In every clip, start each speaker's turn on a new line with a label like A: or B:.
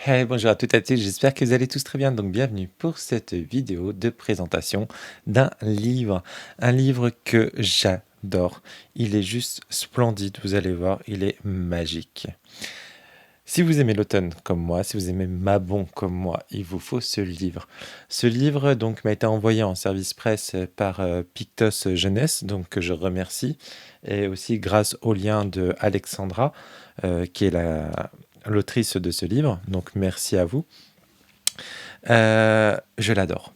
A: Hey, bonjour à toutes et à tous, j'espère que vous allez tous très bien. Donc bienvenue pour cette vidéo de présentation d'un livre. Un livre que j'adore. Il est juste splendide, vous allez voir, il est magique. Si vous aimez l'automne comme moi, si vous aimez Mabon comme moi, il vous faut ce livre. Ce livre donc m'a été envoyé en service presse par Pictos Jeunesse, donc que je remercie, et aussi grâce au lien de Alexandra, qui est l'autrice de ce livre. Donc merci à vous. Je l'adore.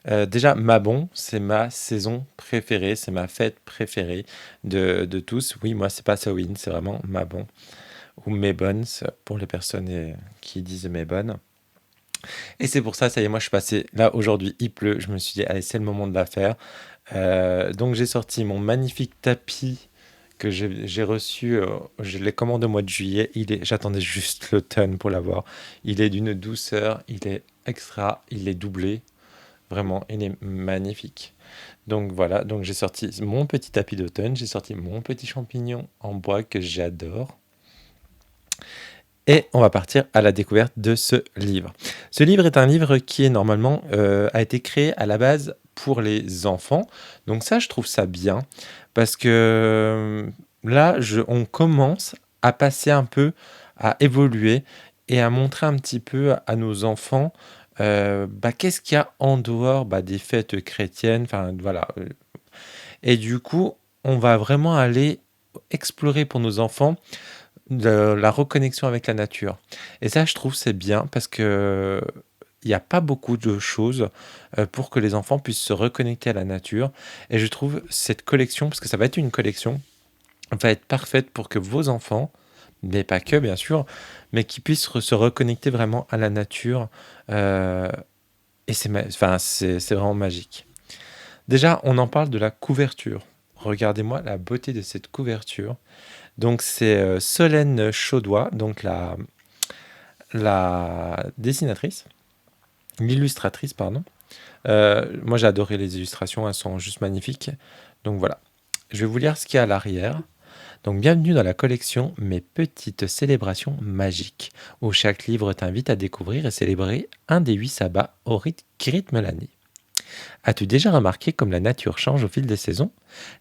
A: Déjà, Mabon, c'est ma saison préférée, c'est ma fête préférée de tous. Oui, moi, c'est pas Samhain, c'est vraiment Mabon ou Mabon pour les personnes qui disent Mabon. Et c'est pour ça, ça y est, moi, je suis passé là aujourd'hui, il pleut. Je me suis dit, allez, c'est le moment de la faire. Donc, j'ai sorti mon magnifique tapis que j'ai reçu, je l'ai commandé au mois de juillet. J'attendais juste l'automne pour l'avoir. Il est d'une douceur, il est extra, il est doublé. Vraiment, il est magnifique. Donc voilà, donc j'ai sorti mon petit tapis d'automne, j'ai sorti mon petit champignon en bois que j'adore. Et on va partir à la découverte de ce livre. Ce livre est un livre qui est normalement a été créé à la base pour les enfants. Donc ça, je trouve ça bien parce que là, on commence à passer un peu, à évoluer et à montrer un petit peu à nos enfants qu'est-ce qu'il y a en dehors des fêtes chrétiennes. Enfin voilà. Et du coup, on va vraiment aller explorer pour nos enfants de la reconnexion avec la nature. Et ça, je trouve, c'est bien parce que il n'y a pas beaucoup de choses pour que les enfants puissent se reconnecter à la nature. Et je trouve cette collection, parce que ça va être une collection, va être parfaite pour que vos enfants, mais pas que bien sûr, mais qui puissent se reconnecter vraiment à la nature. euh, et c'est vraiment magique. Déjà, on en parle de la couverture. Regardez-moi la beauté de cette couverture. Donc c'est Solène Chaudois, donc la dessinatrice, l'illustratrice, pardon. Moi j'ai adoré les illustrations, elles sont juste magnifiques. Donc voilà. Je vais vous lire ce qu'il y a à l'arrière. Donc bienvenue dans la collection Mes petites célébrations magiques, où chaque livre t'invite à découvrir et célébrer un des 8 sabbats qui rythment l'année. As-tu déjà remarqué comme la nature change au fil des saisons?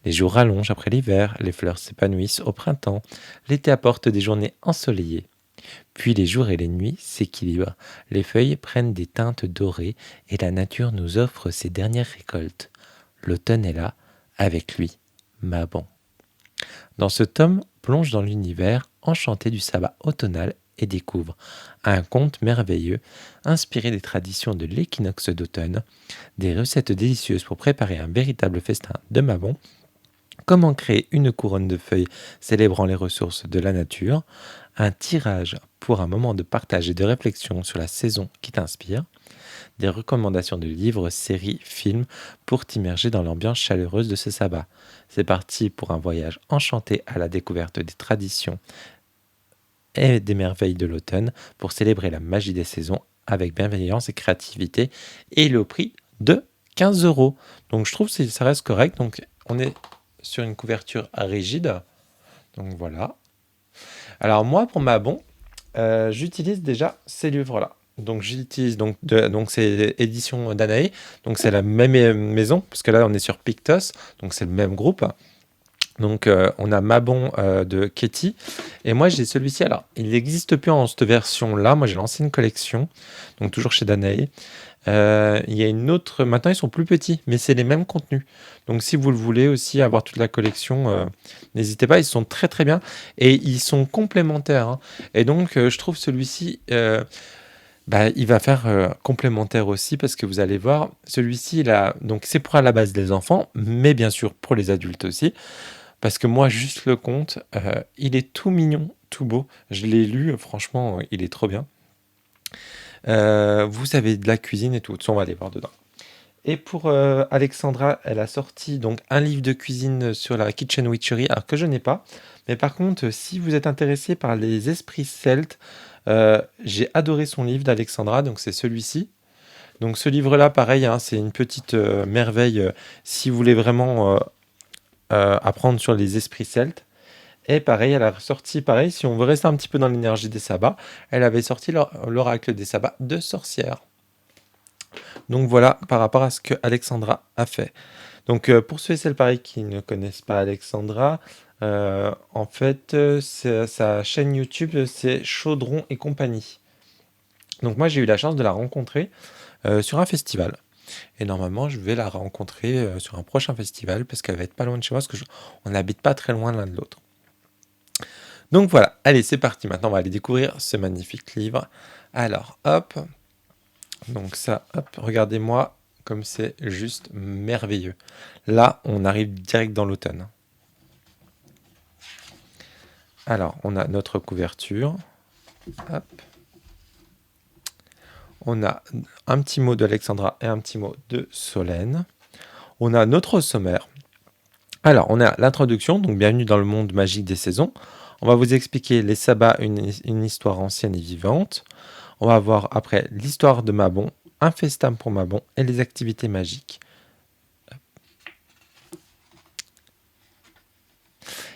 A: Les jours rallongent après l'hiver, les fleurs s'épanouissent au printemps, l'été apporte des journées ensoleillées. Puis les jours et les nuits s'équilibrent, les feuilles prennent des teintes dorées et la nature nous offre ses dernières récoltes. L'automne est là, avec lui, Mabon. Dans ce tome, plonge dans l'univers enchanté du sabbat automnal et découvre un conte merveilleux inspiré des traditions de l'équinoxe d'automne, des recettes délicieuses pour préparer un véritable festin de Mabon, comment créer une couronne de feuilles célébrant les ressources de la nature, un tirage pour un moment de partage et de réflexion sur la saison qui t'inspire, des recommandations de livres, séries, films pour t'immerger dans l'ambiance chaleureuse de ce sabbat. C'est parti pour un voyage enchanté à la découverte des traditions et des merveilles de l'automne pour célébrer la magie des saisons avec bienveillance et créativité et le prix de 15 euros. Donc je trouve que ça reste correct. Donc on est sur une couverture rigide. Donc voilà. Alors moi pour ma bon, j'utilise déjà ces livres-là. Donc j'utilise donc c'est édition Danae, donc c'est la même maison parce que là on est sur Pictos, donc c'est le même groupe. Donc on a Mabon de Ketty et moi j'ai celui-ci. Alors il n'existe plus en cette version-là. Moi j'ai l'ancienne collection, donc toujours chez Danae. Il y a une autre. Maintenant ils sont plus petits, mais c'est les mêmes contenus. Donc si vous le voulez aussi avoir toute la collection, n'hésitez pas. Ils sont très très bien et ils sont complémentaires, hein. Et donc je trouve celui-ci. Il va faire complémentaire aussi parce que vous allez voir, celui-ci, donc c'est pour à la base des enfants, mais bien sûr pour les adultes aussi. Parce que moi, juste le conte, il est tout mignon, tout beau. Je l'ai lu, franchement, il est trop bien. Vous avez de la cuisine et tout, ça on va aller voir dedans. Et pour Alexandra, elle a sorti donc un livre de cuisine sur la Kitchen Witchery, alors que je n'ai pas. Mais par contre, si vous êtes intéressé par les esprits celtes, j'ai adoré son livre d'Alexandra, donc c'est celui-ci. Donc ce livre-là, pareil, hein, c'est une petite merveille si vous voulez vraiment apprendre sur les esprits celtes. Et pareil, elle a sorti, pareil, si on veut rester un petit peu dans l'énergie des sabbats, elle avait sorti l'oracle des sabbats de sorcière. Donc voilà, par rapport à ce que Alexandra a fait. Donc pour ceux et celles pareil qui ne connaissent pas Alexandra, en fait, sa chaîne YouTube, c'est Chaudron et compagnie. Donc moi, j'ai eu la chance de la rencontrer sur un festival. Et normalement, je vais la rencontrer sur un prochain festival parce qu'elle va être pas loin de chez moi, parce que on n'habite pas très loin l'un de l'autre. Donc voilà, allez, c'est parti. Maintenant, on va aller découvrir ce magnifique livre. Alors, hop. Donc ça, hop, regardez-moi comme c'est juste merveilleux. Là, on arrive direct dans l'automne. Alors, on a notre couverture. Hop. On a un petit mot d'Alexandra et un petit mot de Solène. On a notre sommaire. Alors, on a l'introduction, donc bienvenue dans le monde magique des saisons. On va vous expliquer les sabbats, une histoire ancienne et vivante. On va voir après l'histoire de Mabon, un festin pour Mabon et les activités magiques.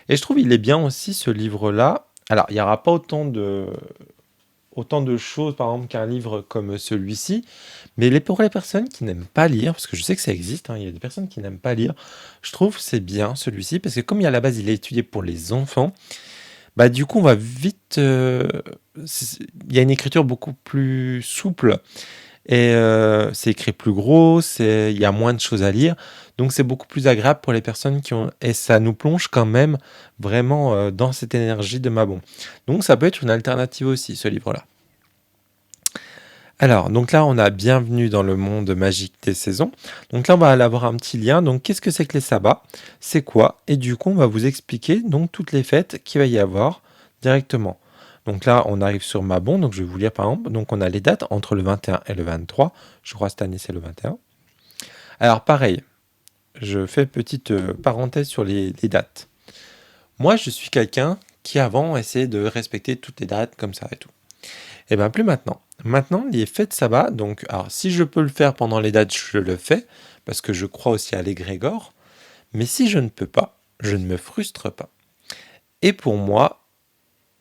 A: Et je trouve il est bien aussi ce livre-là. Alors, il n'y aura pas autant de choses, par exemple, qu'un livre comme celui-ci, mais pour les personnes qui n'aiment pas lire, parce que je sais que ça existe, il y a des personnes qui n'aiment pas lire, je trouve que c'est bien celui-ci, parce que comme à la base il est étudié pour les enfants, bah du coup on va vite... il y a une écriture beaucoup plus souple, et c'est écrit plus gros, il y a moins de choses à lire, donc c'est beaucoup plus agréable pour les personnes qui ont... Et ça nous plonge quand même vraiment dans cette énergie de Mabon. Donc ça peut être une alternative aussi, ce livre-là. Alors, donc là, on a bienvenue dans le monde magique des saisons. Donc là, on va aller avoir un petit lien. Donc, qu'est-ce que c'est que les sabbats? C'est quoi? Et du coup, on va vous expliquer donc toutes les fêtes qu'il va y avoir directement. Donc là, on arrive sur Mabon. Donc, je vais vous lire par exemple. Donc, on a les dates entre le 21 et le 23. Je crois que cette année, c'est le 21. Alors, pareil, je fais petite parenthèse sur les dates. Moi, je suis quelqu'un qui avant essayait de respecter toutes les dates comme ça et tout. Et bien plus maintenant. Maintenant, les fêtes sabbat, donc, alors si je peux le faire pendant les dates, je le fais, parce que je crois aussi à l'égrégore, mais si je ne peux pas, je ne me frustre pas. Et pour moi,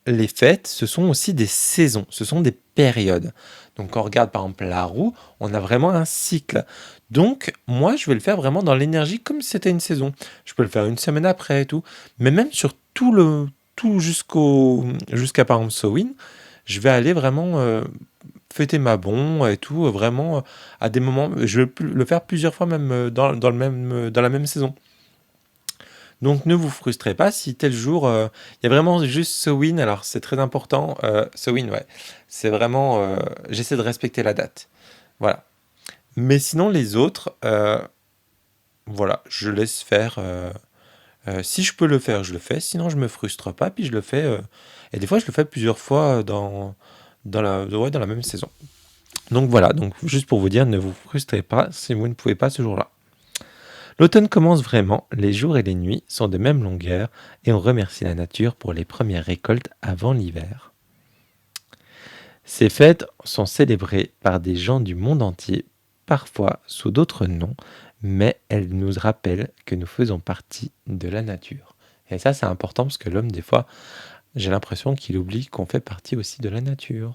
A: les fêtes, ce sont aussi des saisons, ce sont des périodes. Donc quand on regarde par exemple la roue, on a vraiment un cycle. Donc moi, je vais le faire vraiment dans l'énergie comme si c'était une saison. Je peux le faire une semaine après et tout, mais même sur tout jusqu'à par exemple Samhain, je vais aller vraiment fêter ma bon et tout, vraiment à des moments. Je vais le faire plusieurs fois même dans la même saison. Donc ne vous frustrez pas si tel jour, il y a vraiment juste Samhain, alors c'est très important, Samhain, ouais, c'est vraiment, j'essaie de respecter la date, voilà. Mais sinon les autres, voilà, je laisse faire, si je peux le faire, je le fais, sinon je me frustre pas, puis je le fais, et des fois je le fais plusieurs fois ouais, dans la même saison. Donc voilà, donc juste pour vous dire, ne vous frustrez pas si vous ne pouvez pas ce jour-là. L'automne commence vraiment, les jours et les nuits sont de même longueur et on remercie la nature pour les premières récoltes avant l'hiver. Ces fêtes sont célébrées par des gens du monde entier, parfois sous d'autres noms, mais elles nous rappellent que nous faisons partie de la nature. Et ça c'est important parce que l'homme des fois, j'ai l'impression qu'il oublie qu'on fait partie aussi de la nature.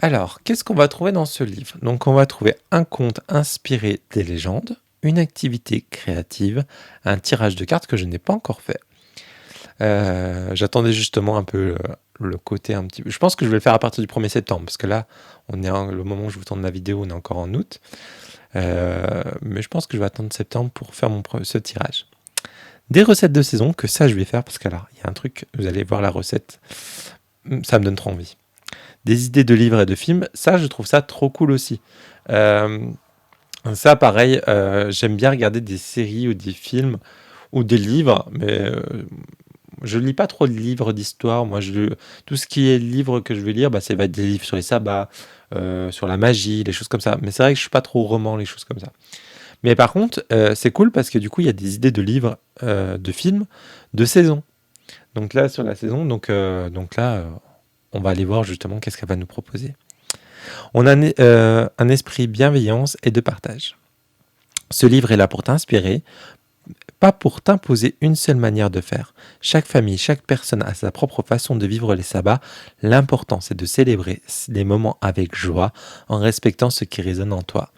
A: Alors, qu'est-ce qu'on va trouver dans ce livre? Donc, on va trouver un conte inspiré des légendes, une activité créative, un tirage de cartes que je n'ai pas encore fait. J'attendais justement un peu le côté un petit peu... Je pense que je vais le faire à partir du 1er septembre, parce que là, le moment où je vous tourne la vidéo, on est encore en août. Mais je pense que je vais attendre septembre pour faire ce tirage. Des recettes de saison, que ça, je vais faire, parce qu'alors, il y a un truc, vous allez voir la recette, ça me donne trop envie. Des idées de livres et de films, ça, je trouve ça trop cool aussi. Ça, pareil, j'aime bien regarder des séries ou des films ou des livres, mais je lis pas trop de livres d'histoire. Moi, tout ce qui est livre que je vais lire, bah, ça va être des livres sur les sabbats, sur la magie, les choses comme ça. Mais c'est vrai que je suis pas trop roman, les choses comme ça. Mais par contre, c'est cool parce que du coup, il y a des idées de livres, de films, de saison. Donc là, sur la saison, donc là, on va aller voir justement qu'est-ce qu'elle va nous proposer. On a un esprit bienveillance et de partage. Ce livre est là pour t'inspirer, pas pour t'imposer une seule manière de faire. Chaque famille, chaque personne a sa propre façon de vivre les sabbats. L'important, c'est de célébrer les moments avec joie, en respectant ce qui résonne en toi.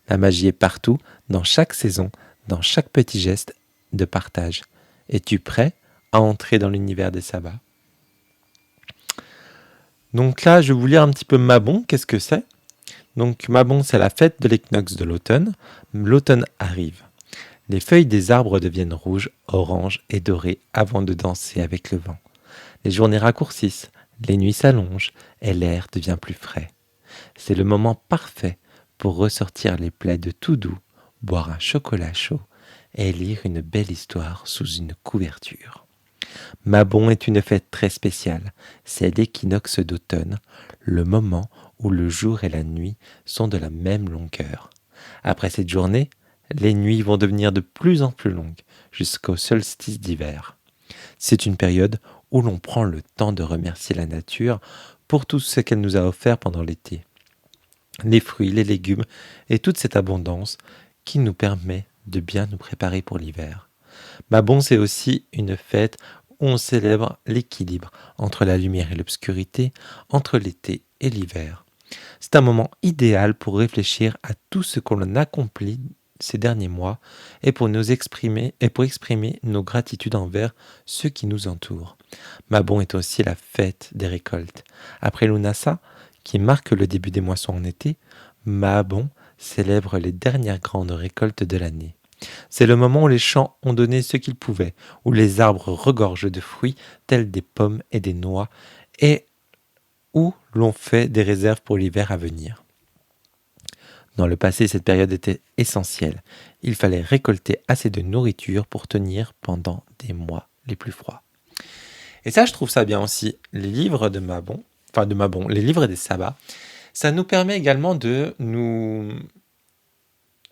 A: La magie est partout, dans chaque saison, dans chaque petit geste de partage. Es-tu prêt à entrer dans l'univers des sabbats? Donc là, je vais vous lire un petit peu Mabon. Qu'est-ce que c'est? Donc Mabon, c'est la fête de l'équinoxe de l'automne. L'automne arrive. Les feuilles des arbres deviennent rouges, oranges et dorées avant de danser avec le vent. Les journées raccourcissent, les nuits s'allongent et l'air devient plus frais. C'est le moment parfait pour ressortir les plaids tout doux, boire un chocolat chaud et lire une belle histoire sous une couverture. Mabon est une fête très spéciale. C'est l'équinoxe d'automne, le moment où le jour et la nuit sont de la même longueur. Après cette journée, les nuits vont devenir de plus en plus longues, jusqu'au solstice d'hiver. C'est une période où l'on prend le temps de remercier la nature pour tout ce qu'elle nous a offert pendant l'été. Les fruits, les légumes et toute cette abondance qui nous permet de bien nous préparer pour l'hiver. Mabon, c'est aussi une fête où on célèbre l'équilibre entre la lumière et l'obscurité, entre l'été et l'hiver. C'est un moment idéal pour réfléchir à tout ce qu'on a accompli ces derniers mois et pour exprimer nos gratitudes envers ceux qui nous entourent. Mabon est aussi la fête des récoltes. Après Lunasa, qui marque le début des moissons en été, Mabon célèbre les dernières grandes récoltes de l'année. C'est le moment où les champs ont donné ce qu'ils pouvaient, où les arbres regorgent de fruits tels des pommes et des noix, et où l'on fait des réserves pour l'hiver à venir. Dans le passé, cette période était essentielle. Il fallait récolter assez de nourriture pour tenir pendant des mois les plus froids. Et ça, je trouve ça bien aussi. Les livres de Mabon, les livres des sabbats, ça nous permet également de nous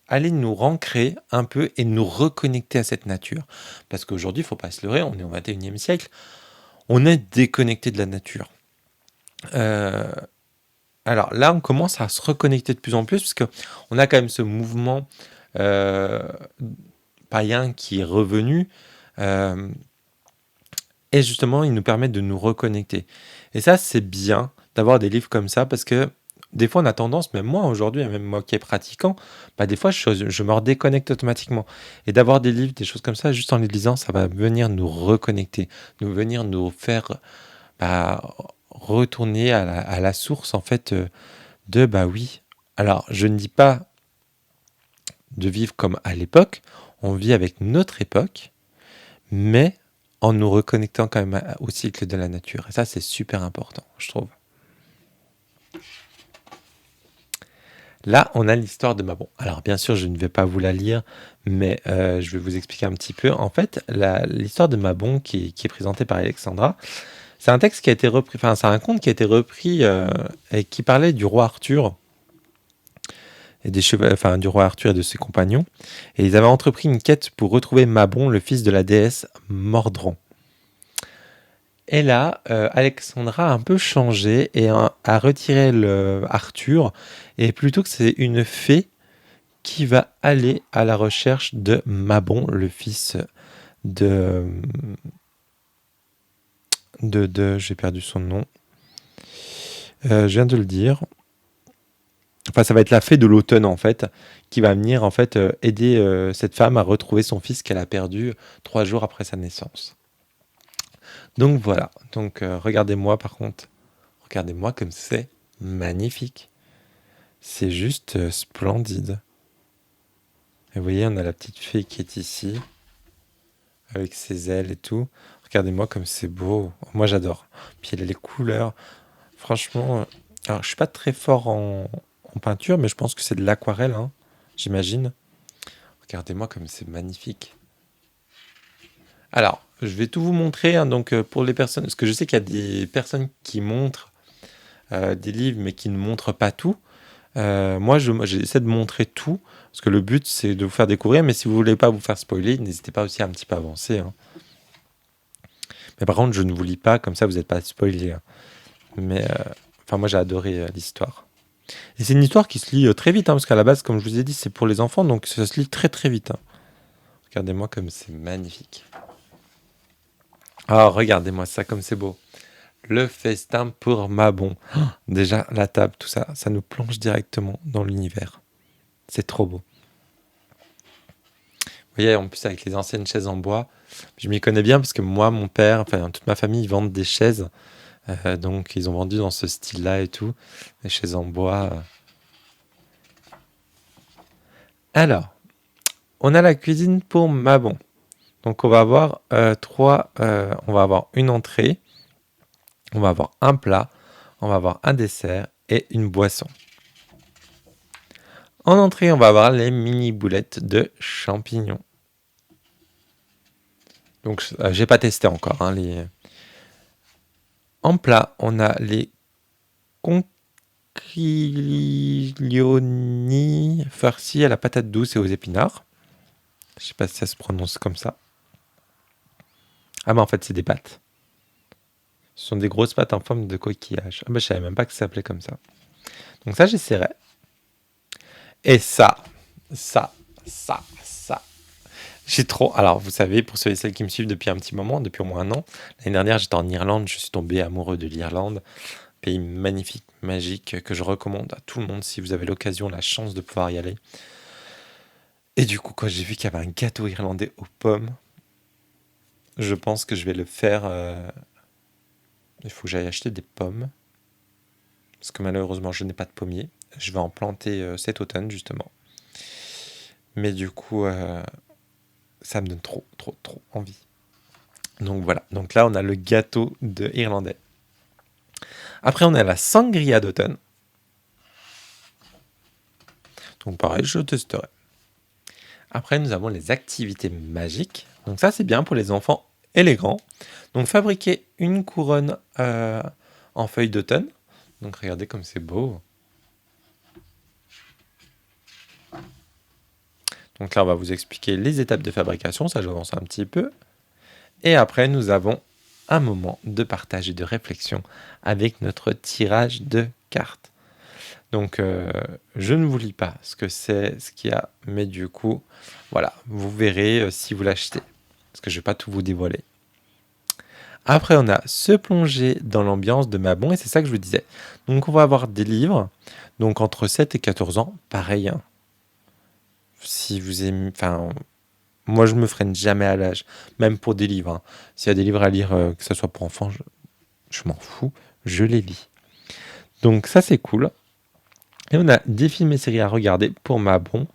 A: aller nous rancrer un peu et nous reconnecter à cette nature. Parce qu'aujourd'hui, il ne faut pas se leurrer, on est au 21e siècle, on est déconnecté de la nature. Alors là, on commence à se reconnecter de plus en plus, parce qu'on a quand même ce mouvement païen qui est revenu, et justement, il nous permet de nous reconnecter. Et ça, c'est bien d'avoir des livres comme ça, parce que des fois, on a tendance, même moi aujourd'hui, même moi qui est pratiquant, des fois, je me redéconnecte automatiquement. Et d'avoir des livres, des choses comme ça, juste en les lisant, ça va venir nous reconnecter, venir nous faire retourner à la source, en fait, oui. Alors, je ne dis pas de vivre comme à l'époque, on vit avec notre époque, mais en nous reconnectant quand même au cycle de la nature. Et ça, c'est super important, je trouve. Là, on a l'histoire de Mabon. Alors, bien sûr, je ne vais pas vous la lire, mais je vais vous expliquer un petit peu. En fait, l'histoire de Mabon qui est présentée par Alexandra, c'est un texte qui a été repris, c'est un conte qui a été repris et qui parlait du roi Arthur et du roi Arthur et de ses compagnons. Et ils avaient entrepris une quête pour retrouver Mabon, le fils de la déesse Mordron. Et là, Alexandra a un peu changé et a retiré Arthur. Et plutôt que c'est une fée qui va aller à la recherche de Mabon, le fils de j'ai perdu son nom. Je viens de le dire. Enfin, ça va être la fée de l'automne, en fait, qui va venir, en fait, aider cette femme à retrouver son fils qu'elle a perdu 3 jours après sa naissance. Donc voilà. Donc regardez-moi, par contre. Regardez-moi comme c'est magnifique. C'est juste splendide. Et vous voyez, on a la petite fée qui est ici, avec ses ailes et tout. Regardez-moi comme c'est beau. Moi, j'adore. Puis il a les couleurs. Franchement, alors je suis pas très fort en peinture, mais je pense que c'est de l'aquarelle, hein, j'imagine. Regardez-moi comme c'est magnifique. Alors, je vais tout vous montrer, hein, donc pour les personnes, parce que je sais qu'il y a des personnes qui montrent des livres, mais qui ne montrent pas tout. Moi, j'essaie de montrer tout, parce que le but, c'est de vous faire découvrir, mais si vous voulez pas vous faire spoiler, n'hésitez pas aussi à un petit peu avancer. Hein. Mais par contre, je ne vous lis pas, comme ça, vous n'êtes pas spoilé. Hein. Mais, moi, j'ai adoré l'histoire. Et c'est une histoire qui se lit très vite, hein, parce qu'à la base, comme je vous ai dit, c'est pour les enfants, donc ça se lit très très vite, hein. Regardez-moi comme c'est magnifique. Ah, regardez-moi ça comme c'est beau. Le festin pour Mabon. Déjà, la table, tout ça, ça nous plonge directement dans l'univers. C'est trop beau. Vous voyez, en plus avec les anciennes chaises en bois, je m'y connais bien parce que moi, mon père, enfin toute ma famille, ils vendent des chaises. Donc ils ont vendu dans ce style-là et tout, des chaises en bois. Alors, on a la cuisine pour Mabon. Donc on va avoir on va avoir une entrée, on va avoir un plat, on va avoir un dessert et une boisson. En entrée, on va avoir les mini boulettes de champignons. Donc j'ai pas testé encore, hein, En plat, on a les conchiglioni farcis à la patate douce et aux épinards. Je sais pas si ça se prononce comme ça. Ah bah en fait c'est des pâtes. Ce sont des grosses pâtes en forme de coquillage. Ah bah je savais même pas que ça s'appelait comme ça. Donc ça j'essaierai. Et ça. J'ai trop. Alors vous savez, pour ceux et celles qui me suivent depuis un petit moment, depuis au moins un an, l'année dernière j'étais en Irlande, je suis tombé amoureux de l'Irlande. Pays magnifique, magique, que je recommande à tout le monde si vous avez l'occasion, la chance de pouvoir y aller. Et du coup, quand j'ai vu qu'il y avait un gâteau irlandais aux pommes, je pense que je vais le faire. Il faut que j'aille acheter des pommes. Parce que malheureusement, je n'ai pas de pommier. Je vais en planter cet automne, justement. Mais du coup, ça me donne trop envie. Donc voilà. Donc là, on a le gâteau de irlandais. Après, on a la sangria d'automne. Donc pareil, je testerai. Après, nous avons les activités magiques. Donc ça, c'est bien pour les enfants et les grands. Donc fabriquer une couronne en feuilles d'automne. Donc regardez comme c'est beau. Donc là, on va vous expliquer les étapes de fabrication. Ça, j'avance un petit peu. Et après, nous avons un moment de partage et de réflexion avec notre tirage de cartes. Donc, je ne vous lis pas ce que c'est, ce qu'il y a, mais du coup, voilà, vous verrez si vous l'achetez. Parce que je ne vais pas tout vous dévoiler. Après, on a se plonger dans l'ambiance de Mabon, et c'est ça que je vous disais. Donc, on va avoir des livres, donc entre 7 et 14 ans, pareil, hein. Si vous aimez, enfin, moi je me freine jamais à l'âge, même pour des livres, hein. S'il y a des livres à lire, que ce soit pour enfants, je m'en fous, je les lis. Donc ça c'est cool. Et on a des films et séries à regarder pour Mabon.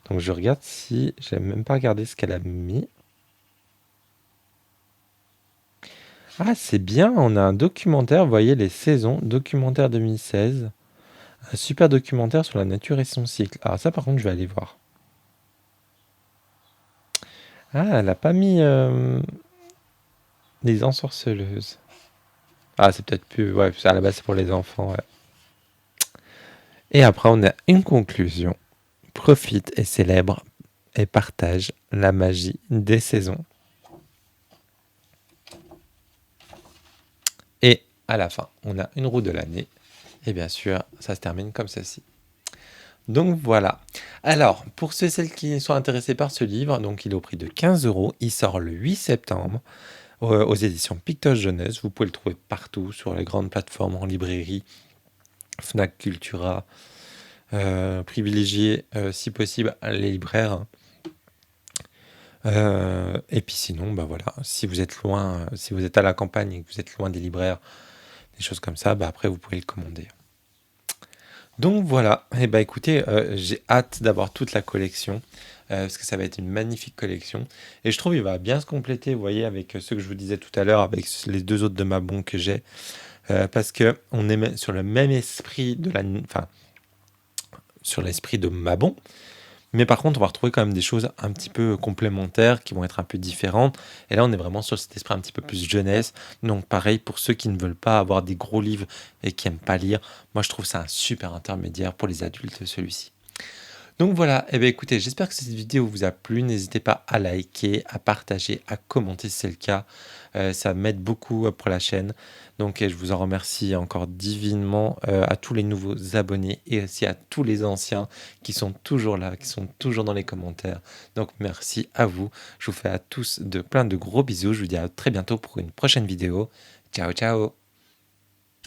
A: Donc je regarde si, j'ai même pas regardé ce qu'elle a mis. Ah, c'est bien, on a un documentaire, vous voyez les saisons, documentaire 2016. Un super documentaire sur la nature et son cycle. Ah, ça par contre, je vais aller voir. Ah, elle a pas mis les ensorceleuses. Ah, c'est peut-être plus. Ouais, à la base, c'est pour les enfants, ouais. Et après, on a une conclusion. Profite et célèbre et partage la magie des saisons. Et à la fin, on a une roue de l'année. Et bien sûr, ça se termine comme ceci. Donc voilà. Alors, pour ceux et celles qui sont intéressés par ce livre, donc il est au prix de 15 euros. Il sort le 8 septembre aux éditions Pictoche Jeunesse. Vous pouvez le trouver partout sur les grandes plateformes, en librairie, Fnac, Cultura. Privilégiez, si possible, les libraires, hein. Et puis sinon, bah voilà, si vous êtes loin, si vous êtes à la campagne et que vous êtes loin des libraires, des choses comme ça, bah après vous pouvez le commander. Donc voilà, et bah écoutez, j'ai hâte d'avoir toute la collection, parce que ça va être une magnifique collection. Et je trouve il va bien se compléter, vous voyez, avec ce que je vous disais tout à l'heure, avec les deux autres de Mabon que j'ai, parce que on est sur le même esprit enfin, sur l'esprit de Mabon. Mais par contre, on va retrouver quand même des choses un petit peu complémentaires qui vont être un peu différentes. Et là, on est vraiment sur cet esprit un petit peu plus jeunesse. Donc pareil, pour ceux qui ne veulent pas avoir des gros livres et qui n'aiment pas lire, moi je trouve ça un super intermédiaire pour les adultes, celui-ci. Donc voilà, eh bien écoutez, j'espère que cette vidéo vous a plu. N'hésitez pas à liker, à partager, à commenter si c'est le cas. Ça m'aide beaucoup pour la chaîne. Donc je vous en remercie encore divinement à tous les nouveaux abonnés et aussi à tous les anciens qui sont toujours là, qui sont toujours dans les commentaires. Donc merci à vous. Je vous fais à tous plein de gros bisous. Je vous dis à très bientôt pour une prochaine vidéo. Ciao, ciao!